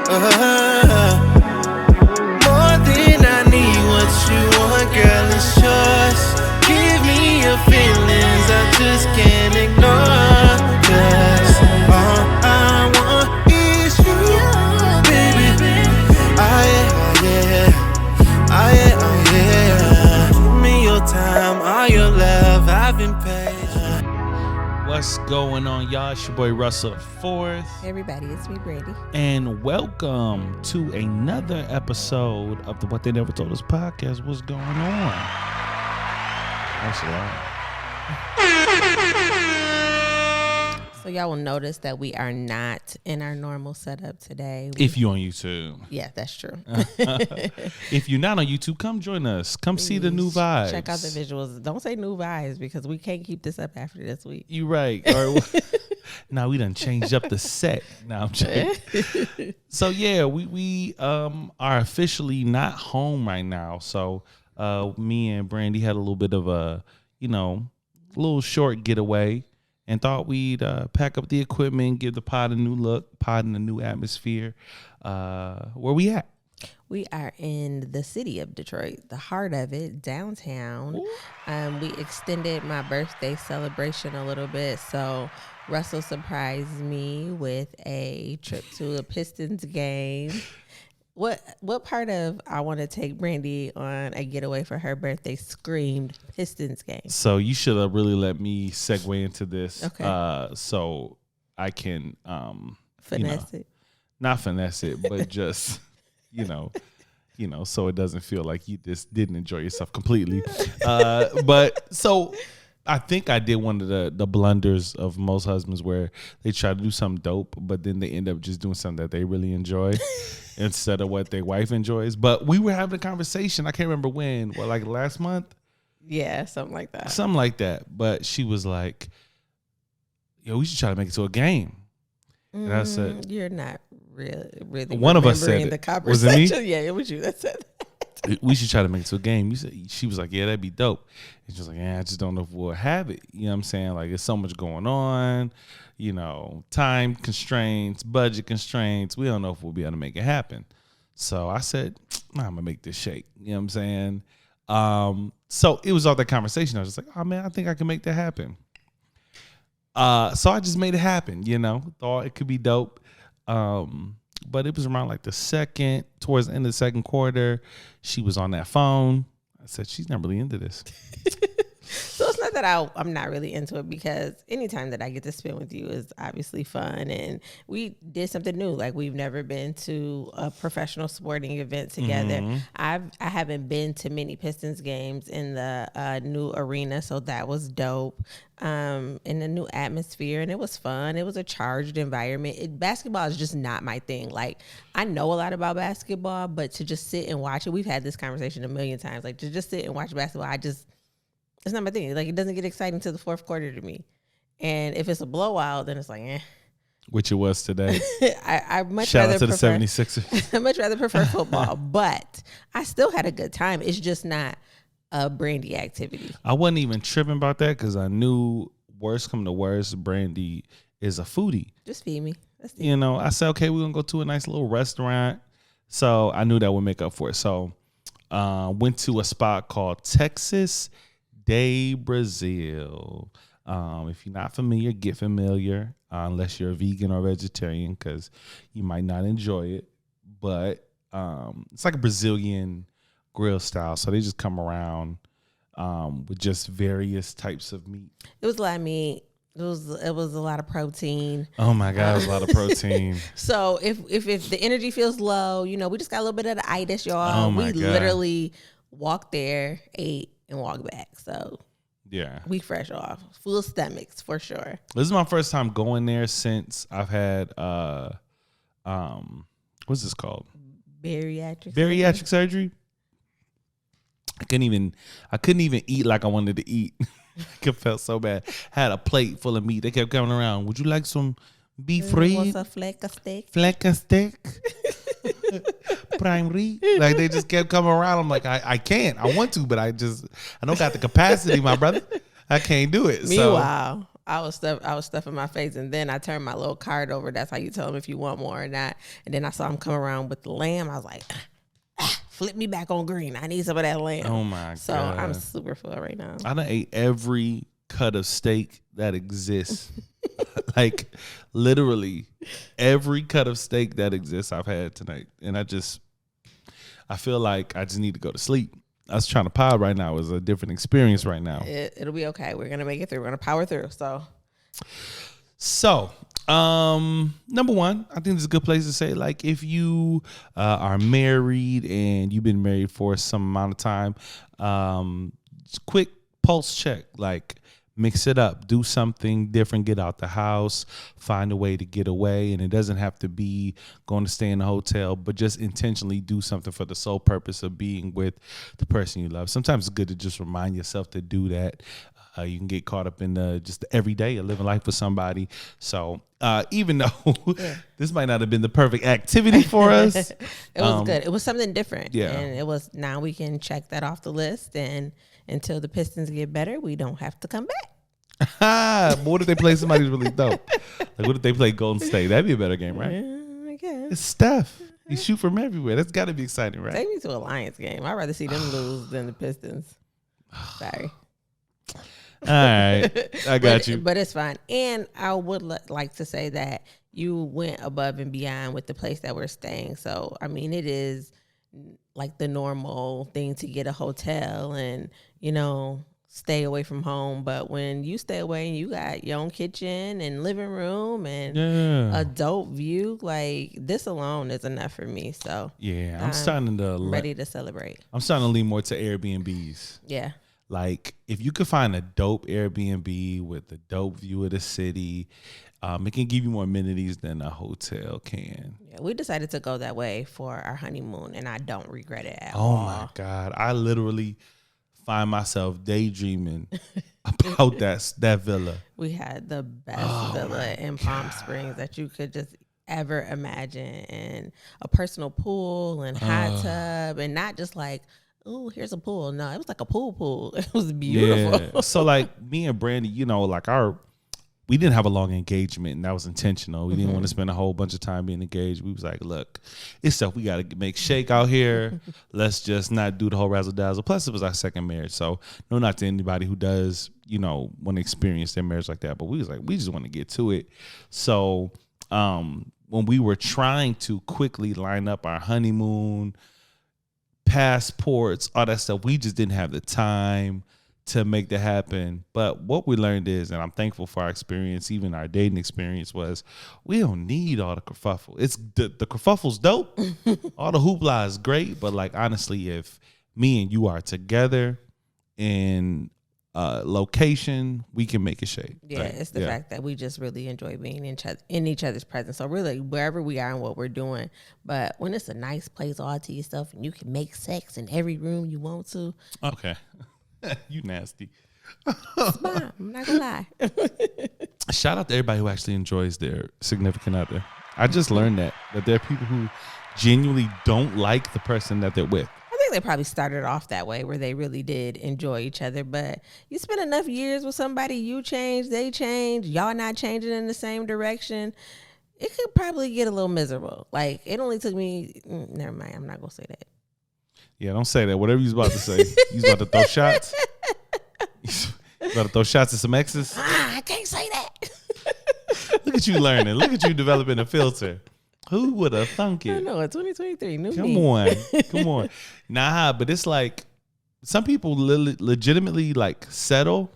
More than I need, what you want, girl, it's yours. Give me your feelings, I just can't ignore. 'Cause all I want is you, baby. Give me your time, all your love, I've been patient. What's going on, y'all? It's your boy Russell the Fourth. Hey everybody, it's me, Brandy. And welcome to another episode of the What They Never Told Us podcast. What's going on? That's a lot. So y'all will notice that we are not in our normal setup today. If you're on YouTube. Yeah, that's true. If you're not on YouTube, come join us. Come see the new vibes. Check out the visuals. Don't say new vibes because we can't keep this up after this week. You right. Now we done changed up the set. Now I'm joking. So yeah, we are officially not home right now. So me and Brandy had a little bit of a little short getaway, and thought we'd pack up the equipment, give the pod a new look, pod in a new atmosphere. Where we at? We are in the city of Detroit, the heart of it, downtown. We extended my birthday celebration a little bit, so Russell surprised me with a trip to a Pistons game. What part of I want to take Brandy on a getaway for her birthday screamed Pistons game? So you should have really let me segue into this. Okay. So I can Finesse it. Not finesse it, but just so it doesn't feel like you just didn't enjoy yourself completely. But so I think I did one of the blunders of most husbands where they try to do something dope, but then they end up just doing something that they really enjoy instead of what their wife enjoys. But we were having a conversation. I can't remember when. Like last month? Yeah, something like that. Something like that. But she was like, "Yo, we should try to make it to a game." And I said, "You're not really." One of us said it. The conversation. Was it me? Yeah, it was you that said that. We should try to make it to a game. She was like, "Yeah, that'd be dope." And she was like, "Yeah, I just don't know if we'll have it." You know what I'm saying? Like, there's so much going on, time constraints, budget constraints. We don't know if we'll be able to make it happen. So I said, I'm going to make this shake. You know what I'm saying? So it was all that conversation. I was just like, oh, man, I think I can make that happen. So I just made it happen, thought it could be dope. But it was around like towards the end of the second quarter, she was on that phone. I said, she's not really into this. So it's not that I'm not really into it, because anytime that I get to spend with you is obviously fun, and we did something new. Like, we've never been to a professional sporting event together. Mm-hmm. I haven't been to many Pistons games in the new arena, so that was dope. In a new atmosphere, and it was fun. It was a charged environment. Basketball is just not my thing. Like, I know a lot about basketball, but to just sit and watch it, we've had this conversation a million times. Like, to just sit and watch basketball, it's not my thing. Like, it doesn't get exciting to the fourth quarter to me. And if it's a blowout, then it's like, eh. Which it was today. I much Shout rather out to prefer, the 76ers. I much rather prefer football, but I still had a good time. It's just not a Brandy activity. I wasn't even tripping about that because I knew, worst come to worst, Brandy is a foodie. Just feed me. That's it. I said, okay, we're going to go to a nice little restaurant. So I knew that would make up for it. So went to a spot called Texas de Brazil. If you're not familiar, get familiar, unless you're a vegan or vegetarian, because you might not enjoy it. But it's like a Brazilian grill style. So they just come around with just various types of meat. It was a lot of meat. It was a lot of protein. Oh my God, it was a lot of protein. So if the energy feels low, we just got a little bit of the itis, y'all. Oh my God. Literally walked there, ate, and walked back. So yeah, we fresh off, full stomachs for sure. This is my first time going there since I've had what's this called? Bariatric surgery. I couldn't even eat like I wanted to eat. It felt so bad. Had a plate full of meat. They kept coming around. Would you like some beef free? What's a fleck of steak? Fleck of steak. Prime rib. Like, they just kept coming around. I'm like, I can't. I want to, but I don't got the capacity, my brother. I can't do it. Meanwhile, I was stuffing my face, and then I turned my little card over. That's how you tell them if you want more or not. And then I saw him come around with the lamb. I was like, flip me back on green. I need some of that lamb. Oh my God. So I'm super full right now. I done ate every cut of steak that exists. Like literally every cut of steak that exists I've had tonight. And I feel like I just need to go to sleep. Us trying to pod right now is a different experience right now. It'll be okay. We're going to make it through. We're going to power through. So, number one, I think it's a good place to say, like, if you are married and you've been married for some amount of time, quick pulse check, like, mix it up, do something different, get out the house, find a way to get away. And it doesn't have to be going to stay in a hotel, but just intentionally do something for the sole purpose of being with the person you love. Sometimes it's good to just remind yourself to do that. You can get caught up in just the everyday of living life with somebody. So even though this might not have been the perfect activity for us. It was good. It was something different. Yeah. And it was, now we can check that off the list. And until the Pistons get better, we don't have to come back. But what if they play somebody who's really dope? Like, what if they play Golden State? That'd be a better game, right? Yeah, I guess. It's Steph. You shoot from everywhere. That's got to be exciting, right? Take me to a Lions game. I'd rather see them lose than the Pistons. Sorry. All right. I got you. But it's fine. And I would like to say that you went above and beyond with the place that we're staying. So, I mean, it is like the normal thing to get a hotel and, stay away from home. But when you stay away and you got your own kitchen and living room and a dope view, like, this alone is enough for me. So yeah, I'm starting to ready to celebrate. I'm starting to lean more to Airbnbs. Yeah. Like, if you could find a dope Airbnb with a dope view of the city, it can give you more amenities than a hotel can. Yeah, we decided to go that way for our honeymoon, and I don't regret it at Oh all. my God. I literally find myself daydreaming about that villa. We had the best villa in Palm Springs that you could just ever imagine, and a personal pool and hot tub, and not just like, oh, here's a pool. No, it was like a pool. It was beautiful. Yeah. So like me and Brandy, like we didn't have a long engagement, and that was intentional. We didn't want to spend a whole bunch of time being engaged. We was like, look, it's stuff we got to make shake out here. Let's just not do the whole razzle dazzle. Plus, it was our second marriage. So no, not to anybody who does, want to experience their marriage like that. But we was like, we just want to get to it. So when we were trying to quickly line up our honeymoon, passports, all that stuff, we just didn't have the time to make that happen. But what we learned is, and I'm thankful for our experience, even our dating experience, was we don't need all the kerfuffle. It's the kerfuffle's dope. All the hoopla is great, but like, honestly, if me and you are together in location, we can make it shake. Yeah, like, it's the fact that we just really enjoy being in each other's presence. So really, wherever we are and what we're doing, but when it's a nice place all to yourself and you can make sex in every room you want to. Okay. You nasty. It's fine. I'm not gonna lie. Shout out to everybody who actually enjoys their significant other. I just learned that there are people who genuinely don't like the person that they're with. I think they probably started off that way, where they really did enjoy each other. But you spend enough years with somebody, you change, they change, y'all not changing in the same direction, it could probably get a little miserable. Like, it only took me, never mind, I'm not gonna say that. Yeah, don't say that. Whatever you was about to say. You was about to throw shots? You about to throw shots at some exes? I can't say that. Look at you learning. Look at you developing a filter. Who would have thunk I it? know, 2023, new Come me. Come on. Nah, but it's like some people legitimately like settle,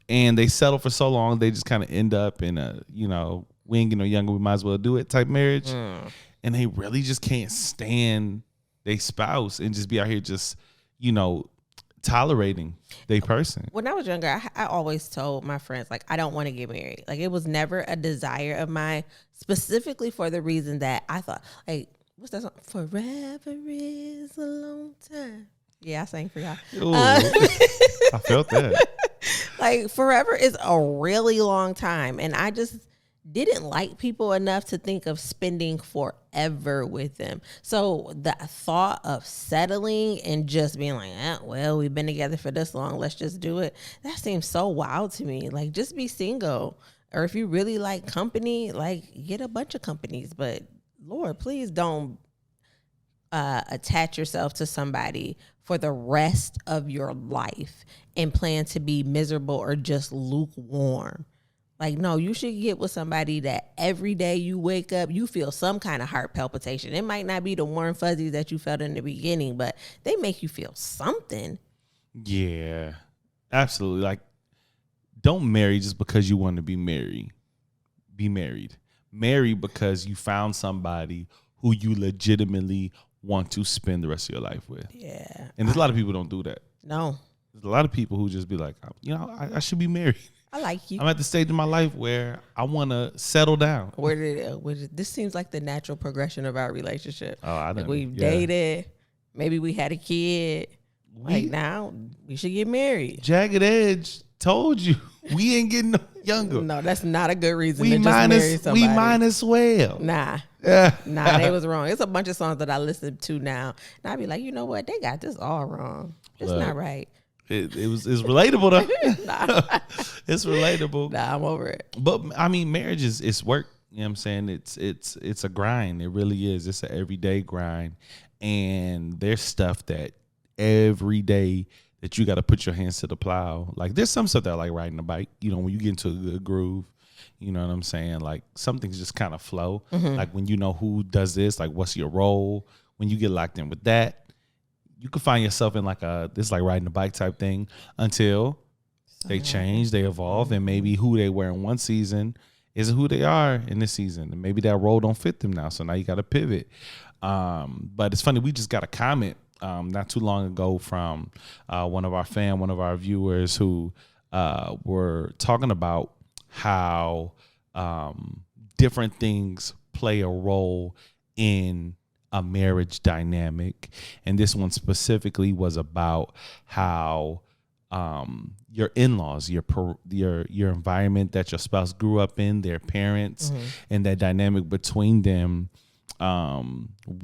and they settle for so long they just kind of end up in a, we ain't get no younger, we might as well do it type marriage. And they really just can't stand their spouse and just be out here just, tolerating their person. When I was younger, I always told my friends, like, I don't want to get married. Like, it was never a desire of mine, specifically for the reason that I thought, like, what's that song? Forever is a long time. Yeah, I sang for y'all. I felt that. Like, forever is a really long time. And I just didn't like people enough to think of spending forever with them. So the thought of settling and just being like, well, we've been together for this long, let's just do it. That seems so wild to me. Like, just be single. Or if you really like company, like, get a bunch of companies. But Lord, please don't attach yourself to somebody for the rest of your life and plan to be miserable or just lukewarm. Like, no, you should get with somebody that every day you wake up, you feel some kind of heart palpitation. It might not be the warm fuzzies that you felt in the beginning, but they make you feel something. Yeah, absolutely. Like, don't marry just because you want to be married. Be married. Marry because you found somebody who you legitimately want to spend the rest of your life with. Yeah. And there's a lot of people who don't do that. No. There's a lot of people who just be like, I should be married. I like you. I'm at the stage in my life where I want to settle down. Where did this seems like the natural progression of our relationship. Oh, I know. Like, we've dated. Maybe we had a kid. Like, now we should get married. Jagged Edge told you we ain't getting no younger. No, that's not a good reason We to just marry minus somebody. we minus well. Nah. Yeah. Nah, they was wrong. It's a bunch of songs that I listen to now. And I be like, you know what? They got this all wrong. It's Look. not right. It's relatable though. Nah. It's relatable. Nah, I'm over it. But I mean, marriage is work. You know what I'm saying? It's a grind. It really is. It's an everyday grind. And there's stuff that every day that you got to put your hands to the plow. Like, there's some stuff that I like riding a bike. You know, when you get into a good groove, you know what I'm saying? Like, some things just kind of flow. Like, when you know who does this, like, what's your role? When you get locked in with that, you can find yourself in like this like riding a bike type thing until they change, they evolve, and maybe who they were in one season isn't who they are in this season. And maybe that role don't fit them now. So now you got to pivot. But it's funny, we just got a comment not too long ago from one of our viewers who were talking about how different things play a role in a marriage dynamic. And this one specifically was about how your in-laws, your environment that your spouse grew up in, their parents, and that dynamic between them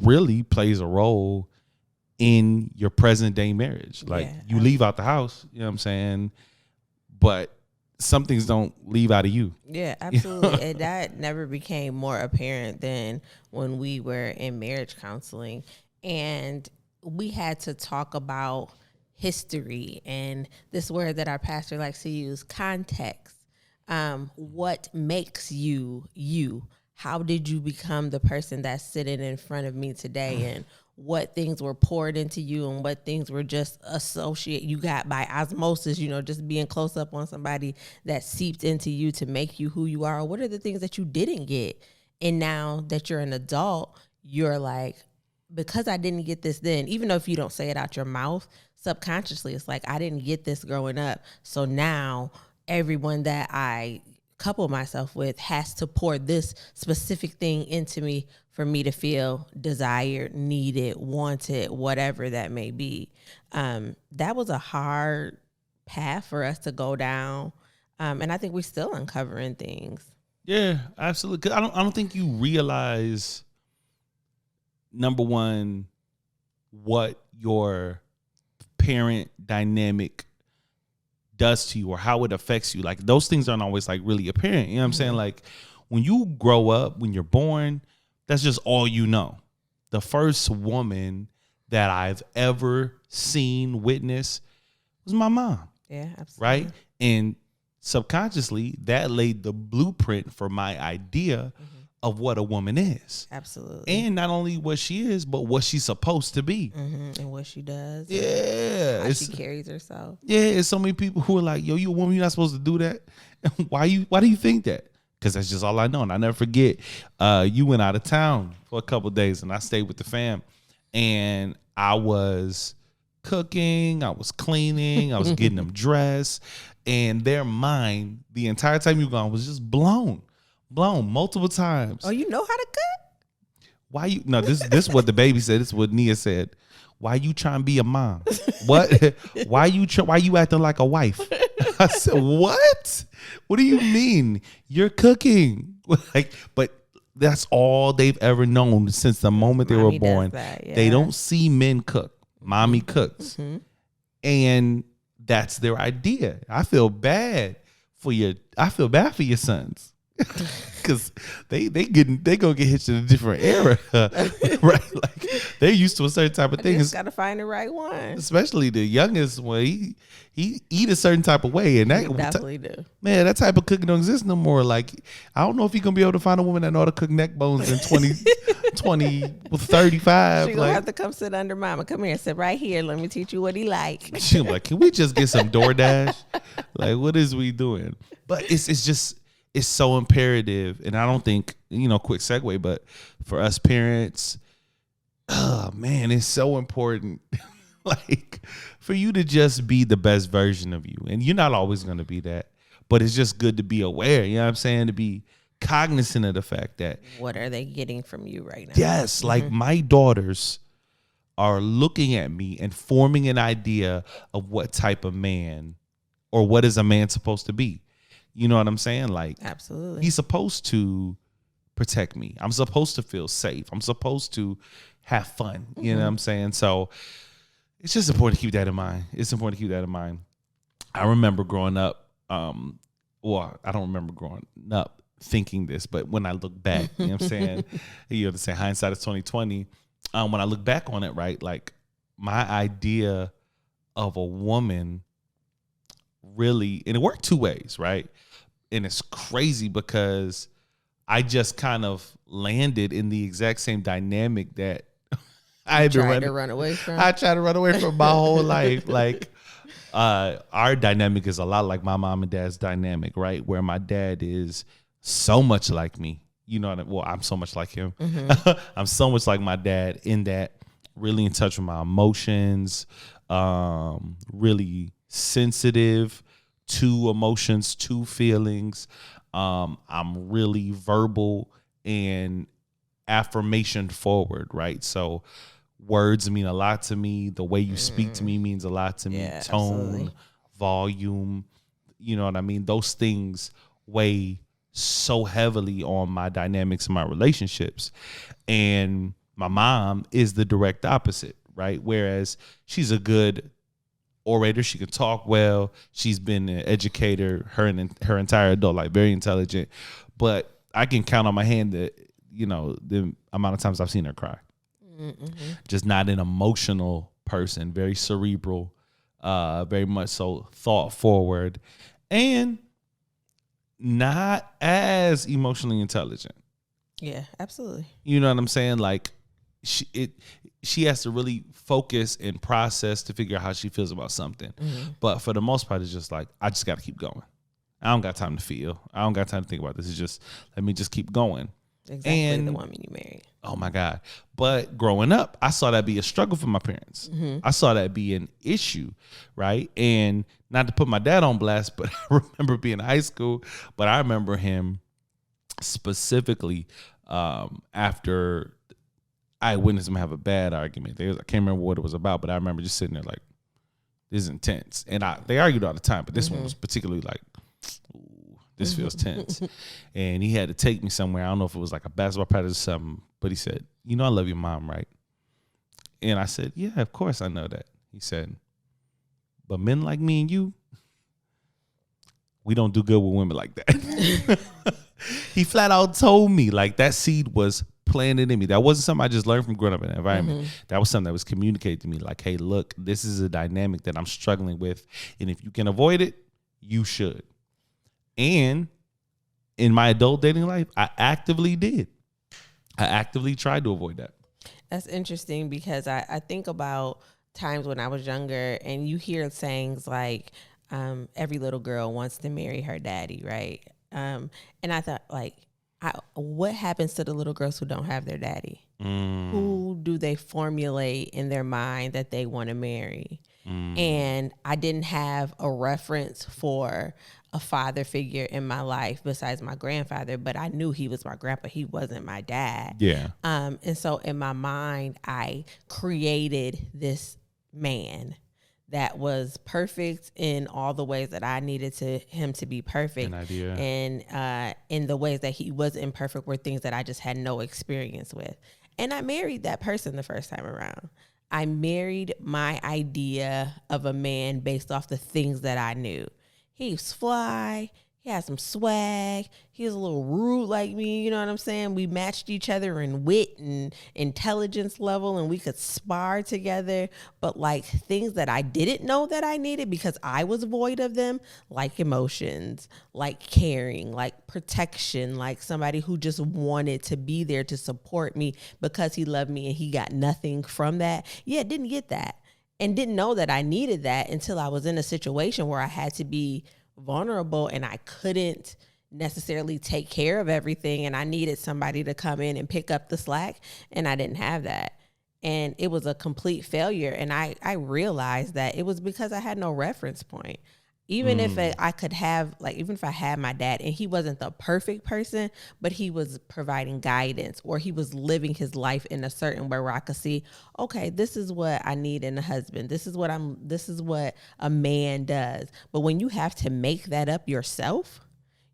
really plays a role in your present day marriage. Like, you leave out the house, you know what I'm saying? But some things don't leave out of you. Yeah, absolutely. And that never became more apparent than when we were in marriage counseling. And we had to talk about history and this word that our pastor likes to use, context. What makes you you? How did you become the person that's sitting in front of me today? And what things were poured into you and what things were just you got by osmosis, you know, just being close up on somebody that seeped into you to make you who you are. Or what are the things that you didn't get? And now that you're an adult, you're like, because I didn't get this then, even though if you don't say it out your mouth, subconsciously, it's like, I didn't get this growing up. So now everyone that I couple myself with has to pour this specific thing into me for me to feel desired, needed, wanted, whatever that may be. That was a hard path for us to go down. And I think we're still uncovering things. Yeah, absolutely. 'Cause I don't think you realize, number one, what your parent dynamic does to you or how it affects you. Like, those things aren't always like really apparent. You know what I'm saying? Like, when you grow up, when you're born, that's just all you know. The first woman that I've ever seen, witness, was my mom. Yeah, absolutely. Right? And subconsciously, that laid the blueprint for my idea of what a woman is. Absolutely. And not only what she is, but what she's supposed to be. And what she does. Yeah. How she carries herself. Yeah, it's so many people who are like, yo, you a woman, you're not supposed to do that. Why do you think that? Because that's just all I know. And I never forget, you went out of town for a couple of days and I stayed with the fam. And I was cooking, I was cleaning, I was getting them dressed. And their mind, the entire time you were gone, was just blown multiple times. Oh, you know how to cook? Why you? No, this is what the baby said. This is what Nia said. Why you trying to be a mom? What? Why you acting like a wife? I said, what? What do you mean? You're cooking. Like, but that's all they've ever known since the moment they were Mommy does born. that, yeah. They don't see men cook. Mommy cooks. Mm-hmm. And that's their idea. I feel bad for your sons. Because they gonna get hitched in a different era. Right? Like they're used to a certain type of thing. Just gotta find the right one. Especially the youngest one. He eat a certain type of way. And that You definitely do. man, that type of cooking don't exist no more. Like, I don't know if you're gonna be able to find a woman that know how to cook neck bones in 35. She gonna have to come sit under mama. Come here, sit right here. Let me teach you what he like. She like, can we just get some DoorDash? Like, what is we doing? But it's so imperative. And I don't think, quick segue, but for us parents, oh man, it's so important. Like, for you to just be the best version of you. And you're not always going to be that, but it's just good to be aware. You know what I'm saying? To be cognizant of the fact that, What are they getting from you right now? yes, like my daughters are looking at me and forming an idea of what type of man or what is a man supposed to be. You know what I'm saying? Like, Absolutely. he's supposed to protect me. I'm supposed to feel safe. I'm supposed to have fun. You know what I'm saying? So it's just important to keep that in mind. It's important to keep that in mind. I remember growing up, well, I don't remember growing up thinking this, but when I look back, you know what I'm saying? You have to say hindsight is 2020. When I look back on it, right, like my idea of a woman really, and it worked two ways, right? And it's crazy because I just kind of landed in the exact same dynamic that I had been Tried to run away from. I tried to run away from my whole life. Like, our dynamic is a lot like my mom and dad's dynamic, right? Where my dad is so much like me. You know what I mean? Well, I'm so much like him. I'm so much like my dad in that really in touch with my emotions, really sensitive to emotions, to feelings. I'm really verbal and affirmation forward, right? So words mean a lot to me. The way you speak to me means a lot to me. Yeah, Tone, absolutely. volume, you know what I mean? Those things weigh so heavily on my dynamics and my relationships. And my mom is the direct opposite, right? Whereas she's a good orator, she can talk well, she's been an educator her entire adult life, very intelligent, but I can count on my hand that the amount of times I've seen her cry. Just not an emotional person, very cerebral, very much so thought forward, and not as emotionally intelligent. Yeah, absolutely. You know what I'm saying? Like, she has to really focus and process to figure out how she feels about something. But for the most part, it's just like, I just got to keep going. I don't got time to feel. I don't got time to think about this. It's just, let me just keep going. Exactly the woman you married. Oh my God. But growing up, I saw that be a struggle for my parents. I saw that be an issue, right? And not to put my dad on blast, but I remember being in high school, but I remember him specifically after I witnessed him have a bad argument. I can't remember what it was about, but I remember just sitting there like, this is intense. And they argued all the time, but this one was particularly like, ooh, this feels tense. And he had to take me somewhere. I don't know if it was like a basketball practice or something, but he said, I love your mom, right? And I said, yeah, of course I know that. He said, but men like me and you, we don't do good with women like that. He flat out told me, like, that seed was planted in me. That wasn't something I just learned from growing up in an environment. That was something that was communicated to me, like, hey, look, this is a dynamic that I'm struggling with, and if you can avoid it, you should. And in my adult dating life, I actively did. I actively tried to avoid that. That's interesting because I think about times when I was younger and you hear sayings like, every little girl wants to marry her daddy, right? And I thought, like, what happens to the little girls who don't have their daddy? Who do they formulate in their mind that they want to marry? And I didn't have a reference for a father figure in my life besides my grandfather, but I knew he was my grandpa. He wasn't my dad. Yeah. And so in my mind, I created this man that was perfect in all the ways that I needed him to be perfect. An idea. And in the ways that he was imperfect were things that I just had no experience with. And I married that person the first time around. I married my idea of a man based off the things that I knew. He was fly. He had some swag. He was a little rude like me. You know what I'm saying? We matched each other in wit and intelligence level, and we could spar together. But like things that I didn't know that I needed because I was void of them, like emotions, like caring, like protection, like somebody who just wanted to be there to support me because he loved me and he got nothing from that. Yeah, didn't get that and didn't know that I needed that until I was in a situation where I had to be vulnerable and I couldn't necessarily take care of everything, and I needed somebody to come in and pick up the slack, and I didn't have that. And it was a complete failure. And I realized that it was because I had no reference point. Even if I could have, like, even if I had my dad and he wasn't the perfect person, but he was providing guidance or he was living his life in a certain way where I could see, okay, this is what I need in a husband. This is what a man does. But when you have to make that up yourself,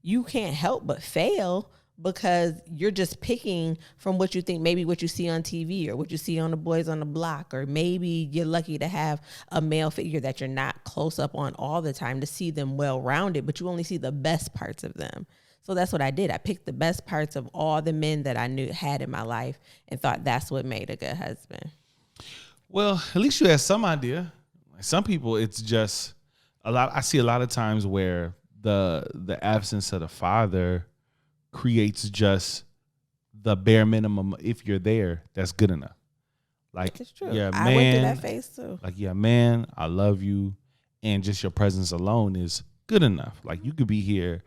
you can't help but fail because you're just picking from what you think, maybe what you see on TV or what you see on the Boys on the Block, or maybe you're lucky to have a male figure that you're not close up on all the time to see them well-rounded, but you only see the best parts of them. So that's what I did. I picked the best parts of all the men that I knew had in my life and thought that's what made a good husband. Well, at least you had some idea. Like some people, it's just a lot. I see a lot of times where the absence of the father creates just the bare minimum. If you're there, that's good enough. Like, it's true. Yeah, I man, went through that phase too. Like, yeah, man, I love you, and just your presence alone is good enough. Like, you could be here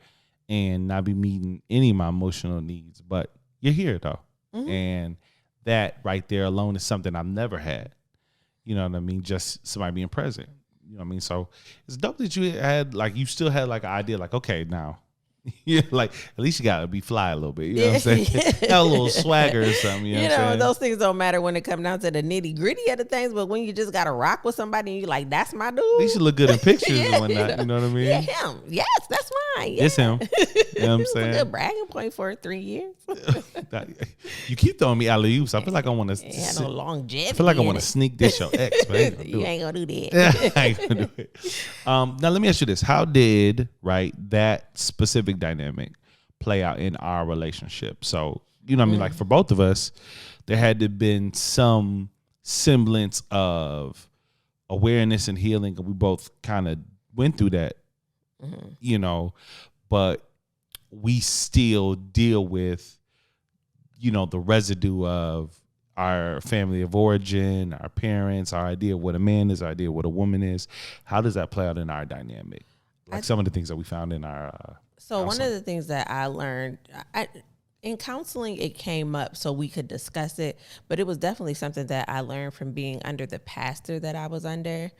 and not be meeting any of my emotional needs, but you're here though, and that right there alone is something I've never had. You know what I mean? Just somebody being present. You know what I mean? So it's dope that you had, like, you still had like an idea, like, okay, now. Yeah, like at least you gotta be fly a little bit. You know what I'm saying? Got a little swagger or something. You know what I'm saying? Those things don't matter when it comes down to the nitty gritty of the things, but when you just gotta rock with somebody and you're like, that's my dude. At least you look good in pictures and whatnot. You know what I mean? Yeah, him. Yes, that's mine. Yeah. It's him. You know what I'm saying? It's a good bragging point for 3 years. You keep throwing me alley-oops. I feel like I want to. Had no longevity. I feel like I want to sneak this your ex, but you ain't gonna do that. I ain't gonna do it. Now let me ask you this: how did that specific dynamic play out in our relationship? So, you know what I mean? Like for both of us, there had to have been some semblance of awareness and healing. And we both kind of went through that, you know, but we still deal with, you know, the residue of our family of origin, our parents, our idea of what a man is, our idea of what a woman is. How does that play out in our dynamic? Like some of the things that we found in our So one of the things that I learned in counseling, it came up so we could discuss it, but it was definitely something that I learned from being under the pastor that I was under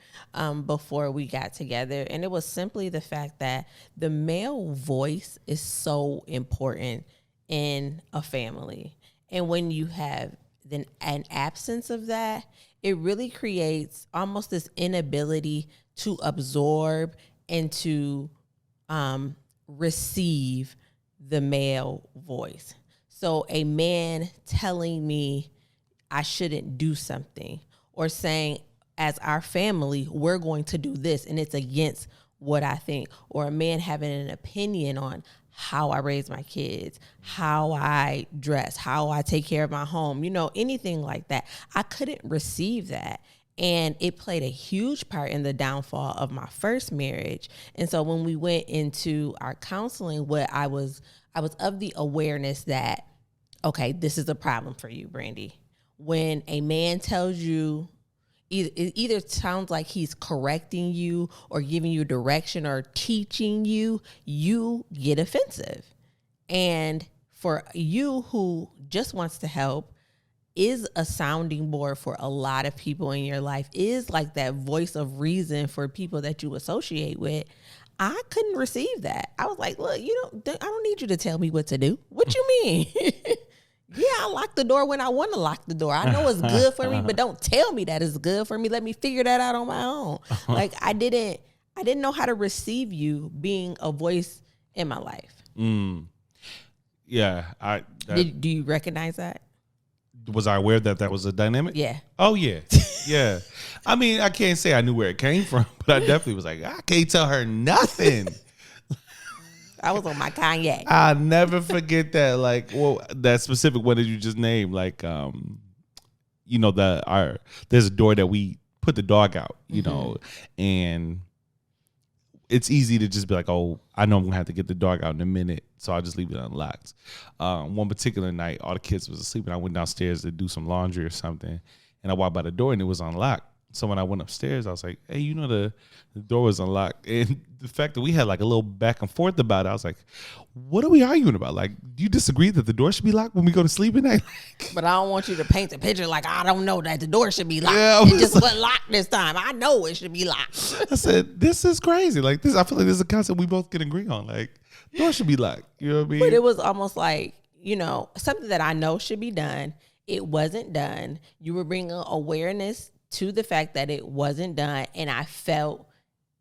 before we got together. And it was simply the fact that the male voice is so important in a family. And when you have an absence of that, it really creates almost this inability to absorb and to receive the male voice. So a man telling me I shouldn't do something, or saying as our family, we're going to do this and it's against what I think, or a man having an opinion on how I raise my kids, how I dress, how I take care of my home, anything like that. I couldn't receive that. And it played a huge part in the downfall of my first marriage. And so when we went into our counseling, I was of the awareness that, okay, this is a problem for you, Brandy. When a man tells you, it either sounds like he's correcting you or giving you direction or teaching you, you get offensive. And for you who just wants to help, is a sounding board for a lot of people in your life, is like that voice of reason for people that you associate with. I couldn't receive that. I was like, look, I don't need you to tell me what to do. What you mean? Yeah, I lock the door when I want to lock the door. I know it's good for me, but don't tell me that it's good for me. Let me figure that out on my own. Like I didn't know how to receive you being a voice in my life. Yeah, Do you recognize that? was I aware that was a dynamic? Yeah. Oh yeah, yeah. I mean, I can't say I knew where it came from, but I definitely was like, I can't tell her nothing. I was on my Kanye. I'll never forget that. Like, well, that specific one that you just named, like, there's a door that we put the dog out, you know, and it's easy to just be like, oh, I know I'm gonna have to get the dog out in a minute, so I'll just leave it unlocked. One particular night, all the kids was asleep, and I went downstairs to do some laundry or something, and I walked by the door, and it was unlocked. So when I went upstairs, I was like, hey, you know, the door was unlocked. And the fact that we had like a little back and forth about it, I was like, what are we arguing about? Like, do you disagree that the door should be locked when we go to sleep at night? But I don't want you to paint the picture like I don't know that the door should be locked. Yeah, it just wasn't locked this time. I know it should be locked. I said, this is crazy. Like this, I feel like this is a concept we both can agree on. Like, door should be locked. You know what I mean? But it was almost like, you know, something that I know should be done. It wasn't done. You were bringing awareness to the fact that it wasn't done, and I felt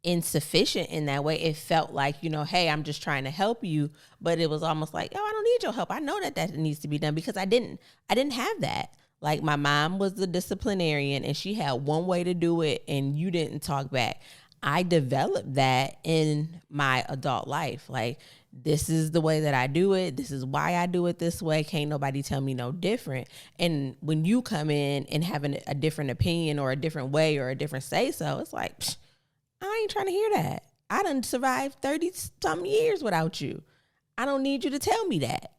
insufficient in that way. It felt like, you know, hey, I'm just trying to help you, but it was almost like, oh, I don't need your help. I know that needs to be done, because I didn't have that. Like, my mom was the disciplinarian, and she had one way to do it, and you didn't talk back. I developed that in my adult life. Like, this is the way that I do it. This is why I do it this way. Can't nobody tell me no different. And when you come in and have a different opinion or a different way or a different say so, it's like, I ain't trying to hear that. I done survived 30-something years without you. I don't need you to tell me that,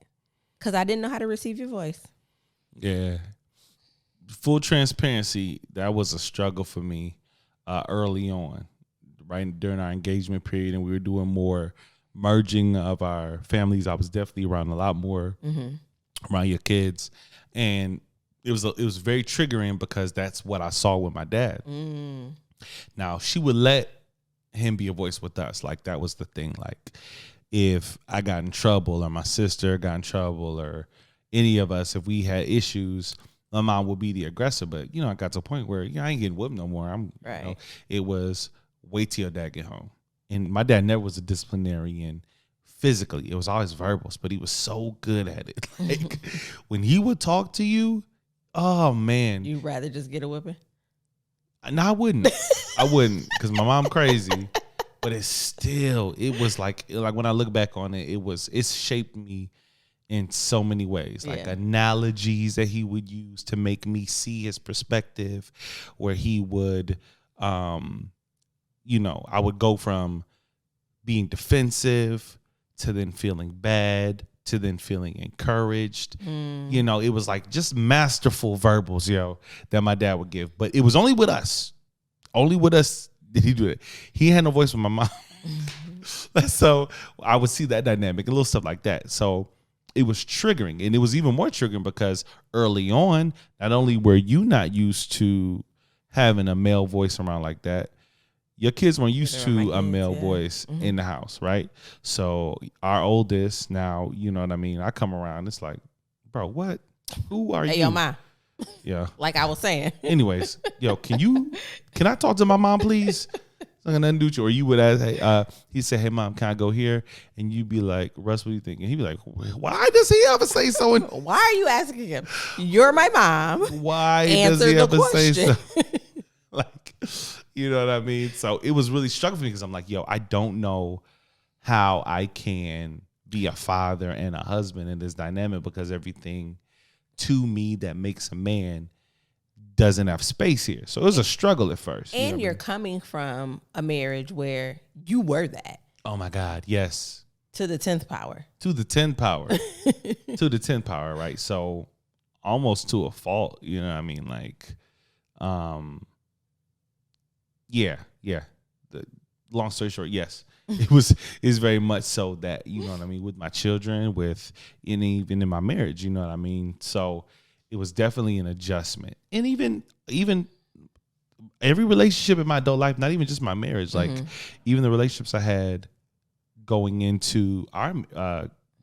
because I didn't know how to receive your voice. Yeah. Full transparency, that was a struggle for me early on, right during our engagement period, and we were doing more merging of our families. I was definitely around a lot more around your kids, and it was very triggering because that's what I saw with my dad. Now, she would let him be a voice with us. Like, that was the thing. Like, if I got in trouble or my sister got in trouble or any of us, if we had issues, my mom would be the aggressor. But, you know, I got to a point where, I ain't getting whipped no more. Right. You know, it was wait till your dad get home. And my dad never was a disciplinarian physically. It was always verbals, but he was so good at it. Like, when he would talk to you, oh, man. You'd rather just get a whipping? No, I wouldn't. I wouldn't, because my mom crazy. But it was like when I look back on it, it's shaped me in so many ways. Like analogies that he would use to make me see his perspective, where he would I would go from being defensive to then feeling bad to then feeling encouraged. You know, it was like just masterful verbals, that my dad would give. But it was only with us. Only with us did he do it. He had no voice with my mom. So I would see that dynamic, a little stuff like that. So it was triggering. And it was even more triggering because early on, not only were you not used to having a male voice around like that, your kids weren't used to a male voice in the house, right? So our oldest now, you know what I mean? I come around, it's like, bro, what? Who are you? Hey, yo, ma. Yeah. Like I was saying. Anyways, can I talk to my mom, please? It's nothing to do with you. Or you would ask, hey, he'd say, hey, mom, can I go here? And you'd be like, Russ, what do you think? And he'd be like, why does he ever say so? Why are you asking him? You're my mom. Why does he ever say so? Like, you know what I mean? So it was really struggling for me because I'm like, I don't know how I can be a father and a husband in this dynamic, because everything to me that makes a man doesn't have space here. So it was a struggle at first. And you're coming from a marriage where you were that. Oh my God, yes. To the 10th power. To the 10th power. To the 10th power, right? So almost to a fault, you know what I mean? Like, yeah. The long story short, yes. It's very much so that, you know what I mean, with my children, and even in my marriage, you know what I mean? So it was definitely an adjustment. And even every relationship in my adult life, not even just my marriage, like even the relationships I had going into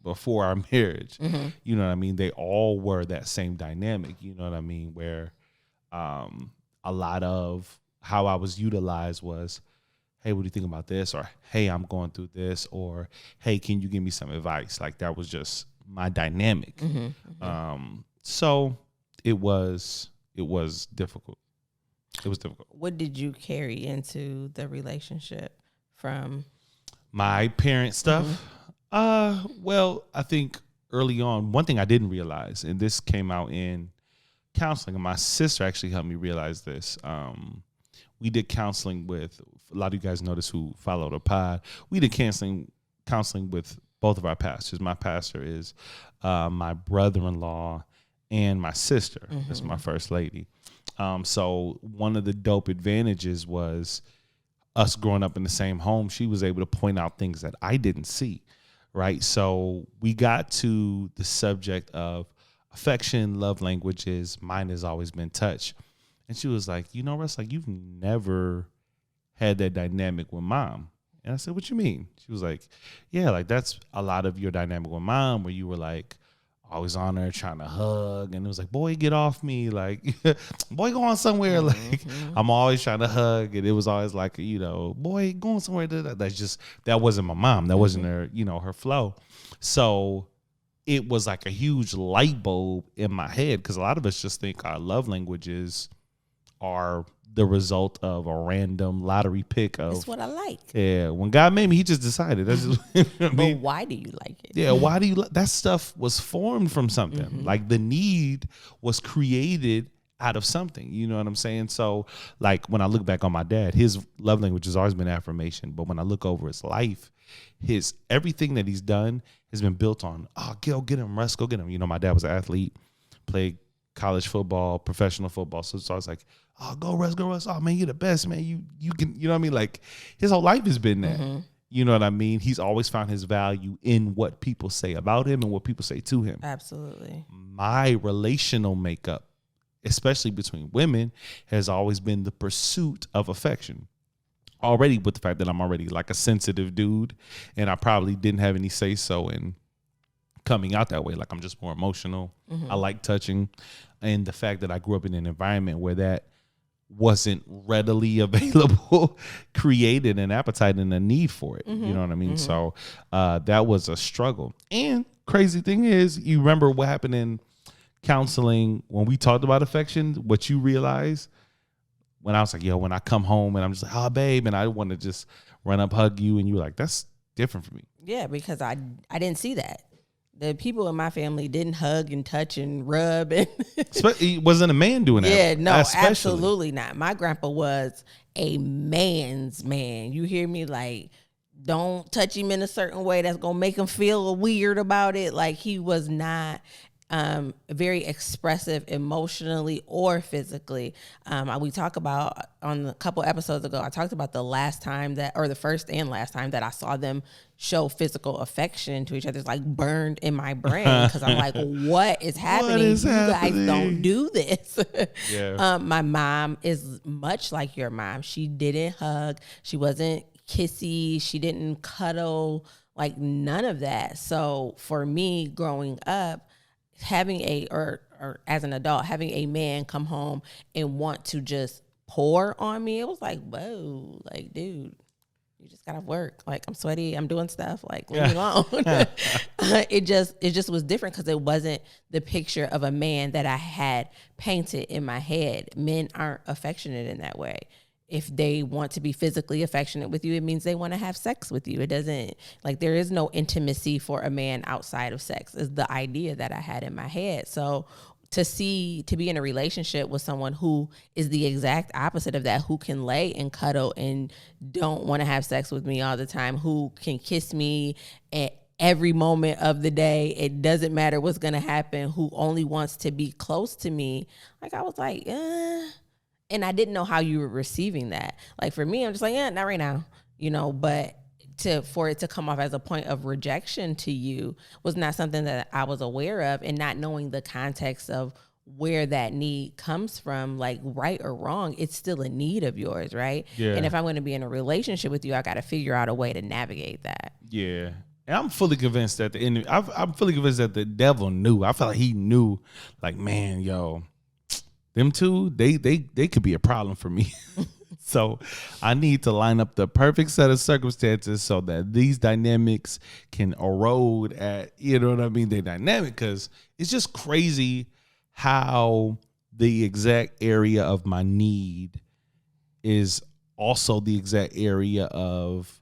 before our marriage. You know what I mean? They all were that same dynamic. You know what I mean? Where a lot of how I was utilized was, hey, what do you think about this? Or, hey, I'm going through this. Or, hey, can you give me some advice? Like, that was just my dynamic. So it was difficult. It was difficult. What did you carry into the relationship from my parent stuff? Well, I think early on, one thing I didn't realize, and this came out in counseling, and my sister actually helped me realize this. We did counseling with, a lot of you guys know this who follow the pod. We did counseling with both of our pastors. My pastor is my brother-in-law and my sister. That's my first lady. So one of the dope advantages was us growing up in the same home. She was able to point out things that I didn't see, right? So we got to the subject of affection, love languages. Mine has always been touch. And she was like, you know, Russ, like, you've never had that dynamic with mom. And I said, what you mean? She was like, yeah, like, that's a lot of your dynamic with mom, where you were like always on her trying to hug. And it was like, boy, get off me. Like, boy, go on somewhere. Like, I'm always trying to hug. And it was always like, you know, boy, going somewhere. That wasn't my mom. That wasn't her, you know, her flow. So it was like a huge light bulb in my head, because a lot of us just think our love languages are the result of a random lottery pick of, that's what I like. Yeah, when God made me, he just decided. That's just, you know what I mean? But why do you like it? Yeah, why do you like that stuff? Was formed from something. Like, the need was created out of something. You know what I'm saying? So, like, when I look back on my dad, his love language has always been affirmation. But when I look over his life, everything that he's done has been built on, go get him, Russ, go get him. You know, my dad was an athlete, played college football, professional football. So I was like, go Russ, go Russ. Oh man, you're the best, man. You can, you know what I mean? Like, his whole life has been that. You know what I mean? He's always found his value in what people say about him and what people say to him. Absolutely. My relational makeup, especially between women, has always been the pursuit of affection. Already, with the fact that I'm already like a sensitive dude, and I probably didn't have any say so in coming out that way. Like, I'm just more emotional. I like touching. And the fact that I grew up in an environment where that wasn't readily available created an appetite and a need for it. You know what I mean? So that was a struggle. And crazy thing is, you remember what happened in counseling when we talked about affection, what you realize when I was like, when I come home and I'm just like, oh, babe, and I want to just run up, hug you. And you were like, that's different for me. Yeah, because I didn't see that. The people in my family didn't hug and touch and rub. And He wasn't a man doing that. Yeah, no, especially. absolutely not. My grandpa was a man's man. You hear me? Like, don't touch him in a certain way that's going to make him feel weird about it. Like, he was not very expressive emotionally or physically. We talk about on a couple episodes ago, I talked about the first and last time that I saw them show physical affection to each other. It's like burned in my brain, because I'm like, what is happening? You guys don't do this. Yeah. My mom is much like your mom. She didn't hug. She wasn't kissy. She didn't cuddle, like none of that. So for me growing up, having or as an adult, having a man come home and want to just pour on me, it was like, whoa, like, dude, you just gotta work. Like, I'm sweaty, I'm doing stuff, like, leave me alone. It just was different, because it wasn't the picture of a man that I had painted in my head. Men aren't affectionate in that way. If they want to be physically affectionate with you, it means they want to have sex with you. It doesn't, like, there is no intimacy for a man outside of sex, is the idea that I had in my head. So to be in a relationship with someone who is the exact opposite of that, who can lay and cuddle and don't want to have sex with me all the time, who can kiss me at every moment of the day, it doesn't matter what's going to happen, who only wants to be close to me. Like, I was like, and I didn't know how you were receiving that. Like, for me, I'm just like, not right now, you know, but for it to come off as a point of rejection to you was not something that I was aware of, and not knowing the context of where that need comes from, like, right or wrong, it's still a need of yours, right? Yeah. And if I'm going to be in a relationship with you, I got to figure out a way to navigate that. Yeah. And I'm fully convinced that the enemy, I'm fully convinced that the devil knew. I felt like he knew, like, man, yo, them two, they could be a problem for me. So I need to line up the perfect set of circumstances so that these dynamics can erode at, you know what I mean, their dynamic, because it's just crazy how the exact area of my need is also the exact area of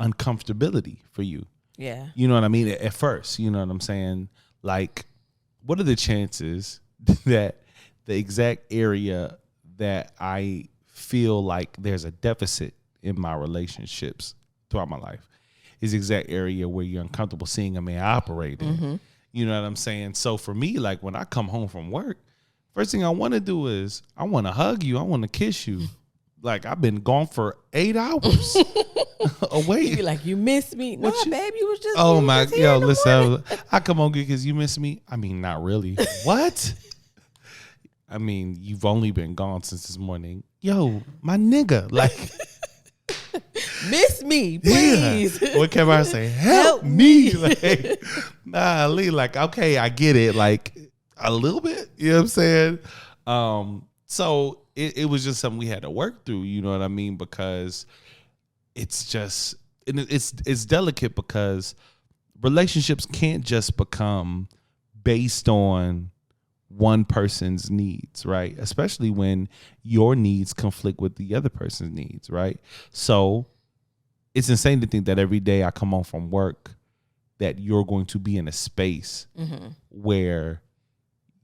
uncomfortability for you. Yeah. You know what I mean? At first, you know what I'm saying? Like, what are the chances that the exact area that I feel like there's a deficit in my relationships throughout my life is the exact area where you're uncomfortable seeing a man operate in? Mm-hmm. You know what I'm saying? So for me, like, when I come home from work, first thing I want to do is I want to hug you. I want to kiss you. Like, I've been gone for 8 hours away. You be like, you miss me. No, What you- babe, you was just Oh you was my, just here yo, in the listen, morning. I come on because you miss me. I mean, not really. What? I mean, you've only been gone since this morning. Yo, my nigga, like, Miss me, please. yeah. What can I say? Help Help me. Like, nah, Lee, like, okay, I get it. Like, a little bit, you know what I'm saying? So it was just something we had to work through, you know what I mean? Because it's just, and it's delicate because relationships can't just become based on one person's needs, right? Especially when your needs conflict with the other person's needs, right? So it's insane to think that every day I come home from work that you're going to be in a space where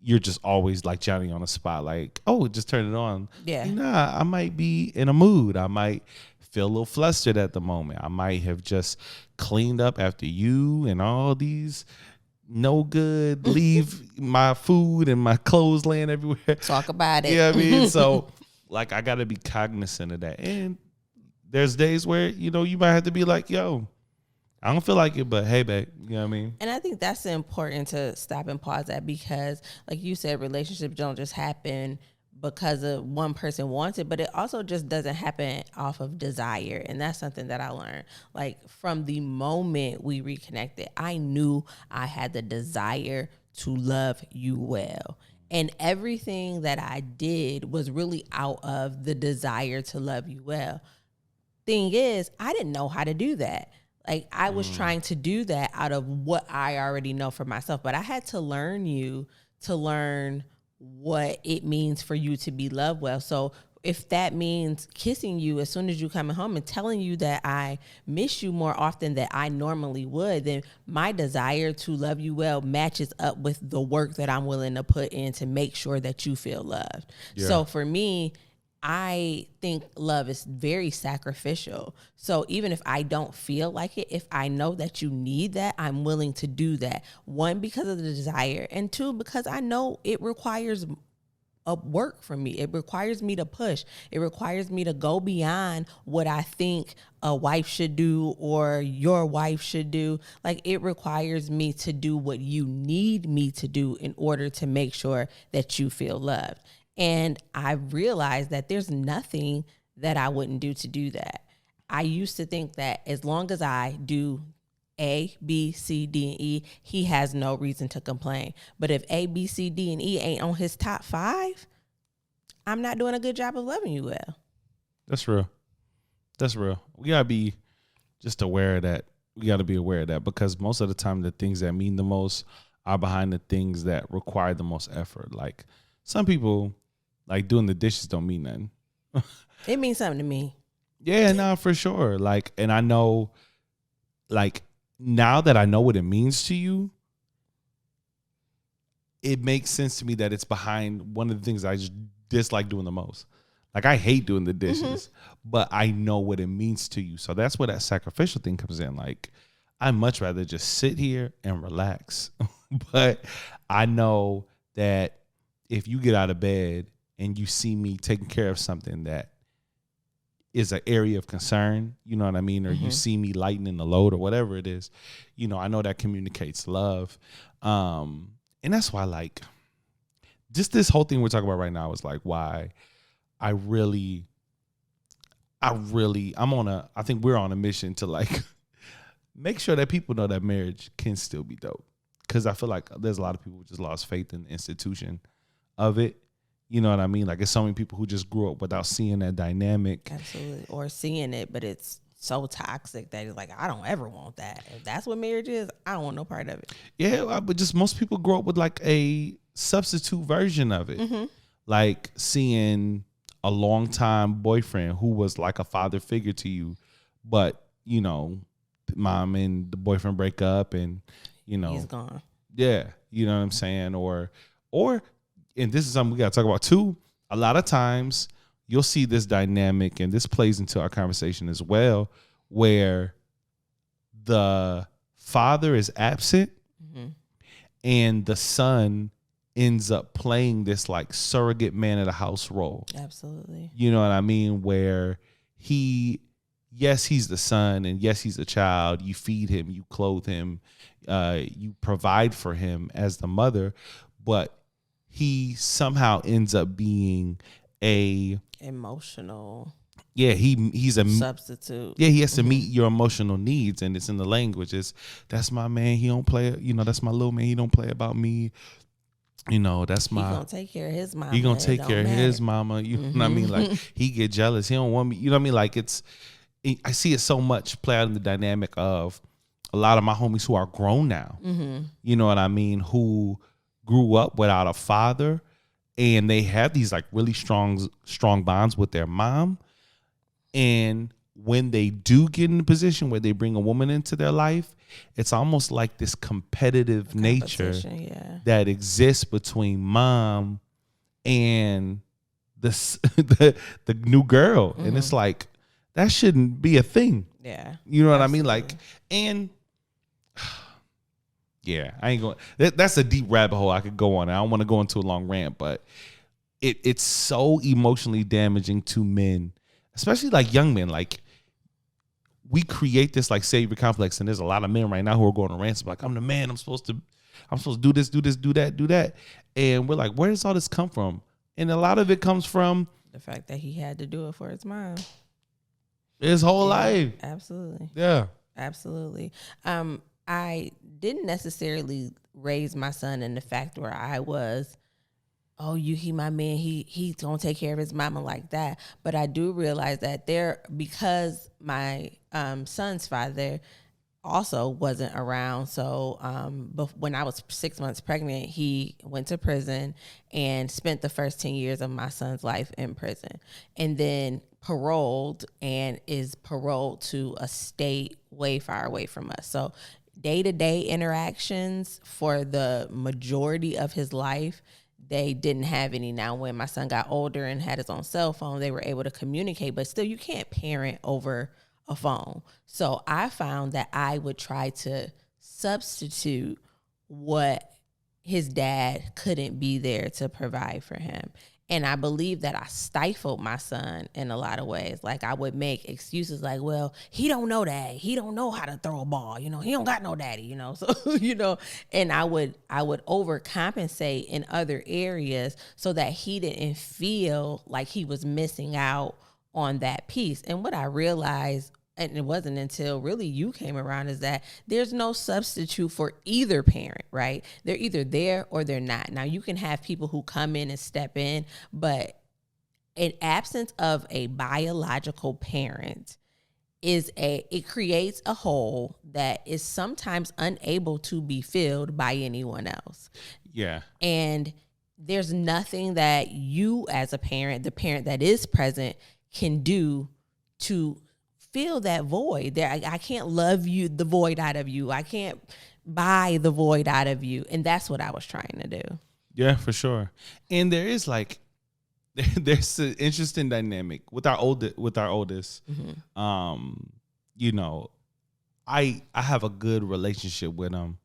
you're just always like Johnny on the spot, like, oh, just turn it on. Yeah. Nah, I might be in a mood. I might feel a little flustered at the moment. I might have just cleaned up after you and all these no good, leave my food and my clothes laying everywhere. Talk about it. You know what I mean? So, like, I got to be cognizant of that. And there's days where, you know, you might have to be like, yo, I don't feel like it, but hey, babe, you know what I mean? And I think that's important to stop and pause at, because, like you said, relationships don't just happen because of one person wants it, but it also just doesn't happen off of desire. And that's something that I learned. Like, from the moment we reconnected, I knew I had the desire to love you well. And everything that I did was really out of the desire to love you well. Thing is, I didn't know how to do that. Like, I was trying to do that out of what I already know for myself, but I had to learn you to learn what it means for you to be loved well. So if that means kissing you as soon as you coming home and telling you that I miss you more often than I normally would, then my desire to love you well matches up with the work that I'm willing to put in to make sure that you feel loved. Yeah. So for me, I think love is very sacrificial. So even if I don't feel like it, if I know that you need that, I'm willing to do that. One, because of the desire, and two, because I know it requires a work from me. It requires me to push. It requires me to go beyond what I think a wife should do or your wife should do. Like, it requires me to do what you need me to do in order to make sure that you feel loved. And I realized that there's nothing that I wouldn't do to do that. I used to think that as long as I do A, B, C, D, and E, he has no reason to complain. But if A, B, C, D, and E ain't on his top 5, I'm not doing a good job of loving you well. That's real. That's real. We got to be just aware of that. We got to be aware of that, because most of the time the things that mean the most are behind the things that require the most effort. Like, some people, like, doing the dishes don't mean nothing. It means something to me. Yeah, no, for sure. Like, and I know, like, now that I know what it means to you, it makes sense to me that it's behind one of the things I just dislike doing the most. Like, I hate doing the dishes, but I know what it means to you. So that's where that sacrificial thing comes in. Like, I'd much rather just sit here and relax. But I know that if you get out of bed and you see me taking care of something that is an area of concern, you know what I mean? Or you see me lightening the load or whatever it is, you know, I know that communicates love. And that's why, like, just this whole thing we're talking about right now is like why I think we're on a mission to, like, make sure that people know that marriage can still be dope. Because I feel like there's a lot of people who just lost faith in the institution of it. You know what I mean? Like, it's so many people who just grew up without seeing that dynamic. Absolutely. Or seeing it, but it's so toxic that it's like, I don't ever want that. If that's what marriage is, I don't want no part of it. Yeah, but just most people grow up with like a substitute version of it. Mm-hmm. Like seeing a longtime boyfriend who was like a father figure to you, but, you know, mom and the boyfriend break up and, you know. He's gone. Yeah, you know what I'm saying? Or, and this is something we got to talk about too. A lot of times you'll see this dynamic, and this plays into our conversation as well, where the father is absent and the son ends up playing this like surrogate man of the house role. Absolutely. You know what I mean? Where yes, he's the son, and yes, he's a child. You feed him, you clothe him, you provide for him as the mother, but he somehow ends up being a emotional. Yeah, he's a substitute. Yeah, he has to meet your emotional needs, and it's in the language. That's my man. He don't play. You know, that's my little man. He don't play about me. You know, that's my. He gonna take care of his mama. He gonna take care of his mama. You know what I mean? Like, he get jealous. He don't want me. You know what I mean? Like, I see it so much play out in the dynamic of a lot of my homies who are grown now. You know what I mean? Who grew up without a father, and they have these like really strong bonds with their mom. And when they do get in a position where they bring a woman into their life, it's almost like this competitive nature that exists between mom and the new girl. And it's like, that shouldn't be a thing. Yeah. You know what I mean? Like, and yeah, I ain't going. That's a deep rabbit hole I could go on. I don't want to go into a long rant, but it's so emotionally damaging to men, especially like young men. Like, we create this like savior complex, and there's a lot of men right now who are going on rants like, I'm the man. I'm supposed to do this, do that. And we're like, where does all this come from? And a lot of it comes from the fact that he had to do it for his mom. His whole life. Absolutely. Yeah. Absolutely. I didn't necessarily raise my son in the fact where I was, he my man, he's gonna take care of his mama like that. But I do realize that because my son's father also wasn't around. So when I was 6 months pregnant, he went to prison and spent the first 10 years of my son's life in prison, and then paroled, and is paroled to a state way far away from us. So day-to-day interactions for the majority of his life, they didn't have any. Now, when my son got older and had his own cell phone, they were able to communicate, but still, you can't parent over a phone. So I found that I would try to substitute what his dad couldn't be there to provide for him. And I believe that I stifled my son in a lot of ways. Like, I would make excuses like, well, he don't know that. He don't know how to throw a ball. You know, he don't got no daddy, you know. So, you know, and I would overcompensate in other areas so that he didn't feel like he was missing out on that piece. And what I realized, and it wasn't until really you came around, is that there's no substitute for either parent, right? They're either there or they're not. Now, you can have people who come in and step in, but an absence of a biological parent it creates a hole that is sometimes unable to be filled by anyone else. Yeah. And there's nothing that you as a parent, the parent that is present, can do to fill that void. I can't love you, the void out of you. I can't buy the void out of you. And that's what I was trying to do. Yeah, for sure. And there is there's an interesting dynamic with our oldest. Mm-hmm. You know, I have a good relationship with him.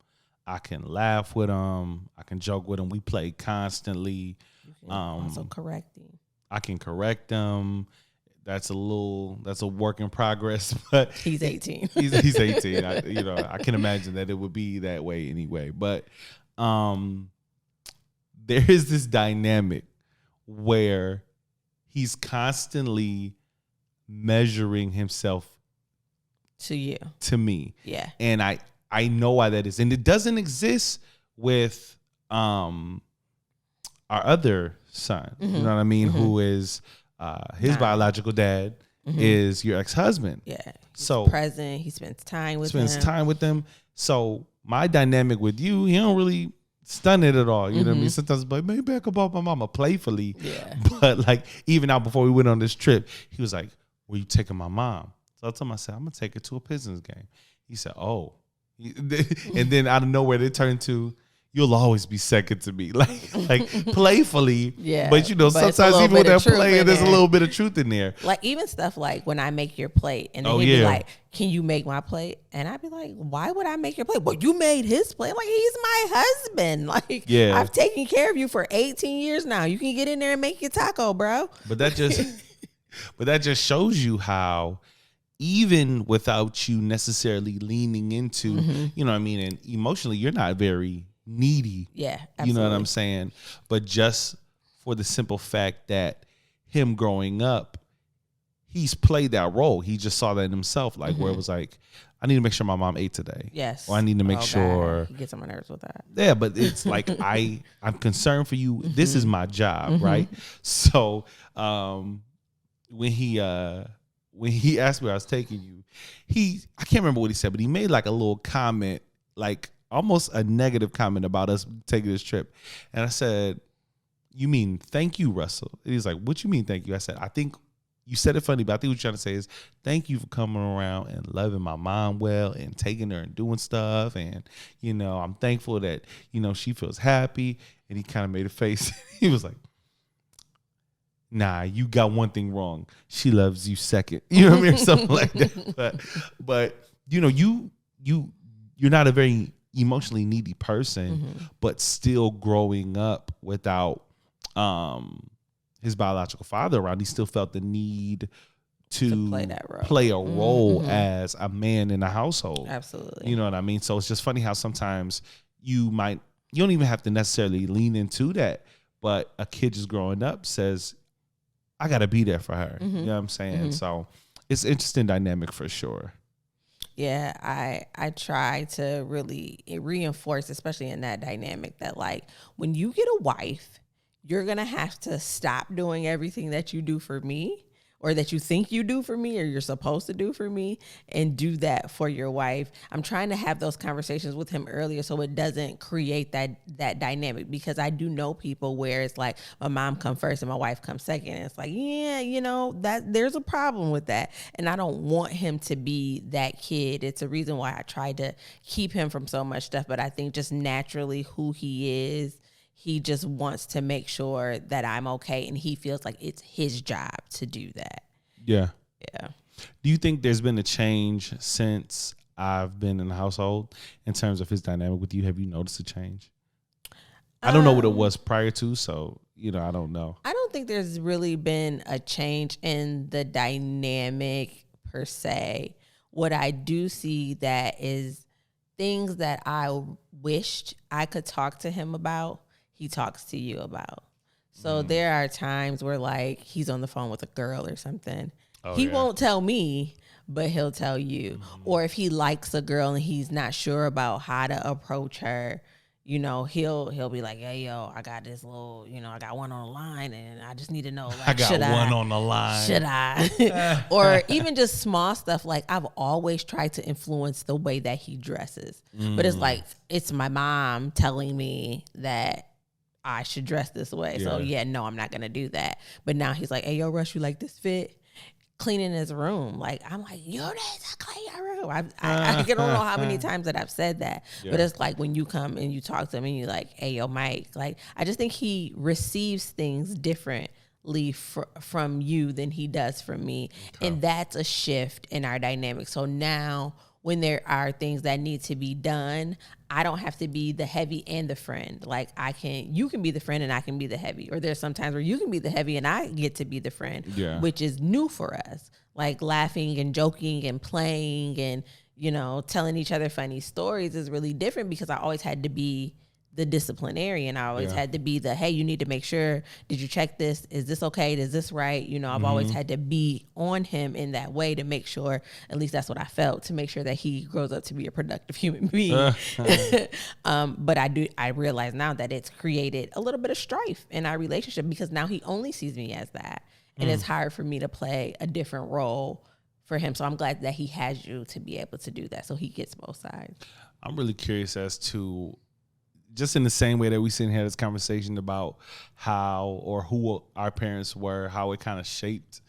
I can laugh with him. I can joke with him. We play constantly. You can also correct him. I can correct him. That's a work in progress, but he's 18. He's 18. I can imagine that it would be that way anyway. But there is this dynamic where he's constantly measuring himself to me. Yeah. And I know why that is. And it doesn't exist with our other son. You know what I mean? Who is his biological dad is your ex-husband. Yeah. He's So present. He spends time with him. So my dynamic with you, he don't really stun it at all. You know what I mean? Sometimes it's like, maybe I could ball my mama playfully. Yeah. But like even out before we went on this trip, he was like, were you taking my mom? So I told him, I said, I'm gonna take her to a Pistons game. He said, oh. And then out of nowhere they turned to, you'll always be second to me. Like playfully. Yeah. But you know, But it's a sometimes little even with bit that of truth play, in there's a there. little bit of truth in there. Like even stuff like when I make your plate and then Oh, he'd be yeah. like, can you make my plate? And I'd be like, why would I make your plate? Well, you made his plate. Like, he's my husband. Like, Yeah. I've taken care of you for 18 years now. You can get in there and make your taco, bro. But that just shows you how even without you necessarily leaning into, you know what I mean, and emotionally you're not very needy. Yeah, absolutely. You know what I'm saying? But just for the simple fact that him growing up, he's played that role. He just saw that in himself, like where it was like, I need to make sure my mom ate today. Yes. Or I need to make God. sure. He gets on my nerves with that. Yeah, but it's like I'm concerned for you. This is my job, right? So when he asked me where I was taking you, I can't remember what he said, but he made like a little comment, like almost a negative comment about us taking this trip. And I said, you mean thank you, Russell? And he's like, what you mean thank you? I said, I think you said it funny, but I think what you're trying to say is thank you for coming around and loving my mom well and taking her and doing stuff. And, you know, I'm thankful that, you know, she feels happy. And he kind of made a face. He was like, nah, you got one thing wrong. She loves you second. You know what I mean? Or something like that. But you know, you're not a very emotionally needy person, but still growing up without his biological father around, he still felt the need to play that role. play a role as a man in a household. Absolutely. You know what I mean? So it's just funny how sometimes you don't even have to necessarily lean into that, but a kid just growing up says, I got to be there for her. You know what I'm saying? So it's an interesting dynamic for sure. Yeah, I try to really reinforce, especially in that dynamic, that like when you get a wife, you're going to have to stop doing everything that you do for me or that you think you do for me or you're supposed to do for me and do that for your wife. I'm trying to have those conversations with him earlier so it doesn't create that dynamic, because I do know people where it's like my mom come first and my wife comes second. And it's like, yeah, you know, that there's a problem with that. And I don't want him to be that kid. It's a reason why I tried to keep him from so much stuff. But I think just naturally who he is, he just wants to make sure that I'm okay, and he feels like it's his job to do that. Yeah. Yeah. Do you think there's been a change since I've been in the household in terms of his dynamic with you? Have you noticed a change? I don't know what it was prior to, so, you know, I don't know. I don't think there's really been a change in the dynamic per se. What I do see that is things that I wished I could talk to him about, he talks to you about. So there are times where like he's on the phone with a girl or something. He won't tell me, but he'll tell you. Or if he likes a girl and he's not sure about how to approach her, you know, he'll be like, hey, yo, I got this little, you know, I got one on the line and I just need to know, like, I got one on the line. Should I? Or even just small stuff. Like I've always tried to influence the way that he dresses. But it's like, it's my mom telling me that I should dress this way. So yeah, no, I'm not going to do that. But now he's like, hey, yo, Rush, you like this fit? Cleaning his room. Like, I'm like, yo, that's a clean your room. I don't know how many times that I've said that. But it's like when you come and you talk to him and you're like, hey, yo, Mike. Like, I just think he receives things differently from you than he does from me. Okay. And that's a shift in our dynamic. So now when there are things that need to be done, I don't have to be the heavy and the friend. Like you can be the friend and I can be the heavy. Or there's sometimes where you can be the heavy and I get to be the friend, which is new for us. Like laughing and joking and playing and, you know, telling each other funny stories is really different because I always had to be the disciplinarian. I always Yeah. had to be the, hey, you need to make sure, did you check this? Is this okay? Is this right? You know, I've always had to be on him in that way to make sure, at least that's what I felt, to make sure that he grows up to be a productive human being. But I realize now that it's created a little bit of strife in our relationship because now he only sees me as that. And it's hard for me to play a different role for him. So I'm glad that he has you to be able to do that. So he gets both sides. I'm really curious as to, just in the same way that we sit and had this conversation about how or who our parents were, how it kind of shaped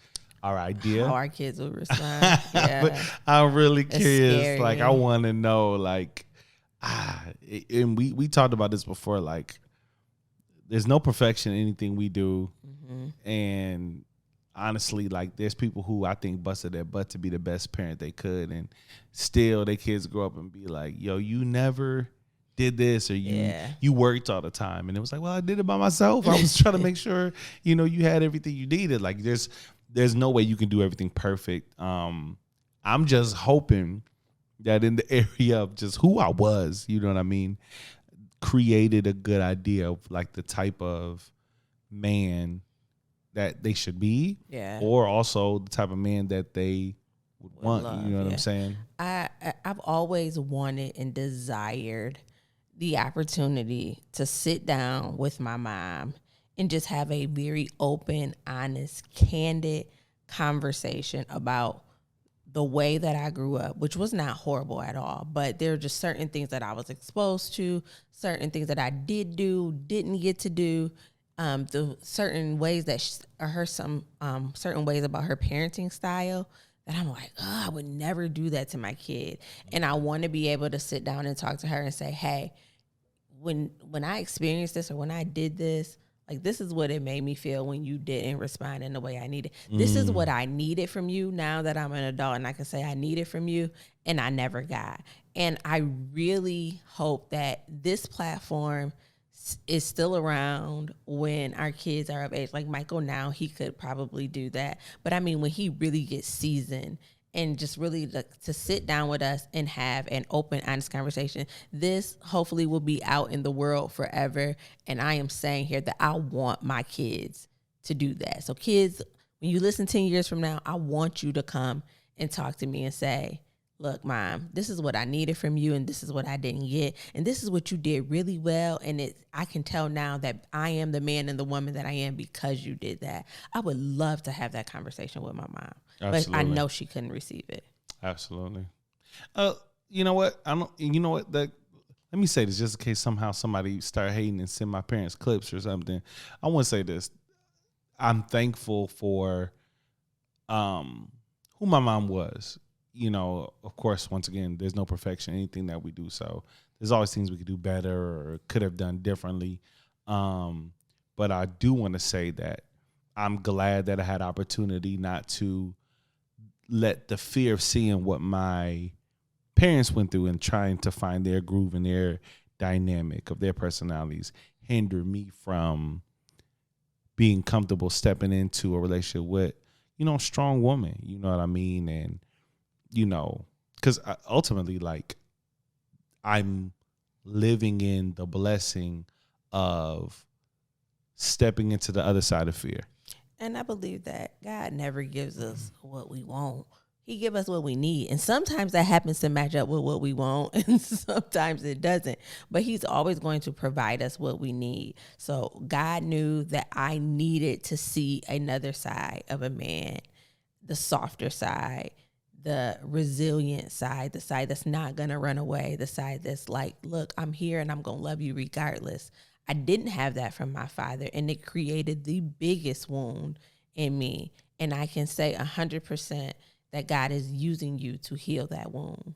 our idea. How our kids will respond. Yeah. But I'm really curious. scary. Like, I want to know, like, and we talked about this before. Like, there's no perfection in anything we do, and honestly, like, there's people who I think busted their butt to be the best parent they could, and still their kids grow up and be like, "Yo, you never did this, or you worked all the time," and it was like, "Well, I did it by myself. I was trying to make sure, you know, you had everything you needed." Like, there's no way you can do everything perfect. I'm just hoping that in the area of just who I was, you know what I mean, created a good idea of like the type of man that they should be, or also the type of man that they would want. love, you know what I'm saying? I've always wanted and desired the opportunity to sit down with my mom and just have a very open, honest, candid conversation about the way that I grew up, which was not horrible at all. But there are just certain things that I was exposed to, certain things that I did do, didn't get to do, the certain ways that certain ways about her parenting style that I'm like, oh, I would never do that to my kid. And I want to be able to sit down and talk to her and say, hey, when I experienced this or when I did this, like, this is what it made me feel when you didn't respond in the way I needed. This is what I needed from you now that I'm an adult, and I can say I needed from you and I never got. And I really hope that this platform is still around when our kids are of age. Like Michael now, he could probably do that. But I mean, when he really gets seasoned and just really to sit down with us and have an open, honest conversation, this hopefully will be out in the world forever. And I am saying here that I want my kids to do that. So kids, when you listen 10 years from now, I want you to come and talk to me and say, look, Mom, this is what I needed from you, and this is what I didn't get, and this is what you did really well, and I can tell now that I am the man and the woman that I am because you did that. I would love to have that conversation with my mom, Absolutely. but I know she couldn't receive it. Absolutely. You know what? You know what? Let me say this just in case somehow somebody start hating and send my parents clips or something. I want to say this. I'm thankful for who my mom was. You know, of course, once again, there's no perfection in anything that we do. So there's always things we could do better or could have done differently. But I do want to say that I'm glad that I had opportunity not to let the fear of seeing what my parents went through and trying to find their groove and their dynamic of their personalities hinder me from being comfortable stepping into a relationship with, you know, a strong woman. You know what I mean? And you know, because ultimately, like, I'm living in the blessing of stepping into the other side of fear. And I believe that God never gives us what we want. He gives us what we need. And sometimes that happens to match up with what we want, and sometimes it doesn't. But he's always going to provide us what we need. So God knew that I needed to see another side of a man, the softer side, the resilient side, the side that's not going to run away, the side that's like, look, I'm here and I'm going to love you regardless. I didn't have that from my father, and it created the biggest wound in me. And I can say 100% that God is using you to heal that wound.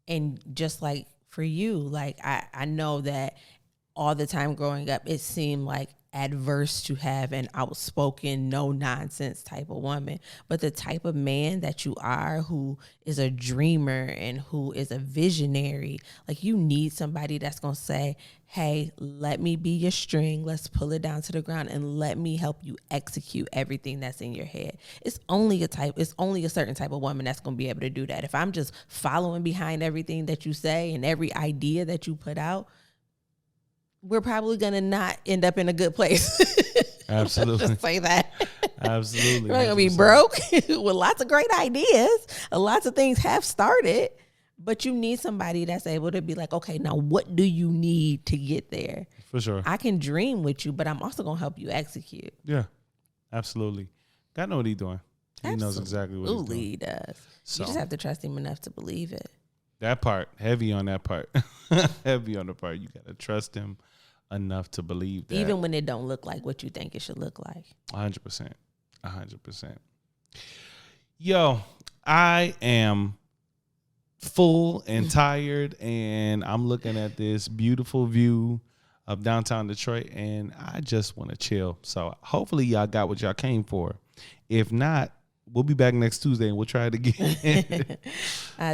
And just like for you, like I know that all the time growing up, it seemed like adverse to have an outspoken, no nonsense type of woman. But the type of man that you are, who is a dreamer and who is a visionary, like, you need somebody that's going to say, hey, let me be your string. Let's pull it down to the ground and let me help you execute everything that's in your head. It's only a certain type of woman that's going to be able to do that. If I'm just following behind everything that you say and every idea that you put out, we're probably gonna not end up in a good place. Absolutely. Just say that. Absolutely. We're not gonna be 100%. broke with lots of great ideas. Lots of things have started, but you need somebody that's able to be like, okay, now what do you need to get there? For sure. I can dream with you, but I'm also gonna help you execute. Yeah. Absolutely. God know what he's doing. He knows exactly what he's Absolutely, doing. he does. So You just have to trust him enough to believe it. that part, heavy on that part. Heavy on the part. You gotta trust him enough to believe that. Even when it don't look like what you think it should look like. 100%. 100%. Yo, I am full and tired, and I'm looking at this beautiful view of downtown Detroit, and I just want to chill. So hopefully y'all got what y'all came for. If not, we'll be back next Tuesday and we'll try it again.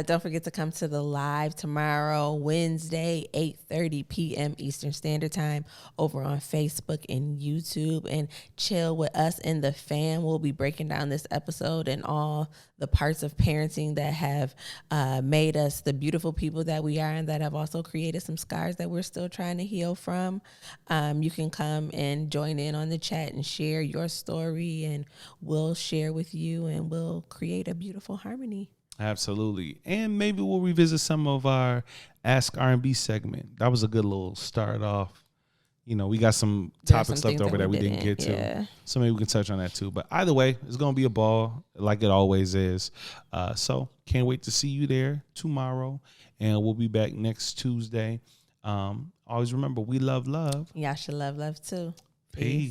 Don't forget to come to the live tomorrow, Wednesday, 8:30 p.m. Eastern Standard Time over on Facebook and YouTube, and chill with us and the fam. We'll be breaking down this episode and all the parts of parenting that have made us the beautiful people that we are, and that have also created some scars that we're still trying to heal from. You can come and join in on the chat and share your story, and we'll share with you, and we'll create a beautiful harmony. Absolutely. And maybe we'll revisit some of our Ask R&B segment. That was a good little start off. You know, we got some There are topics some left things over that we didn't get to. yeah. So maybe we can touch on that too. But either way, it's going to be a ball like it always is. So can't wait to see you there tomorrow. And we'll be back next Tuesday. Always remember, we love love. Y'all should love too. Peace.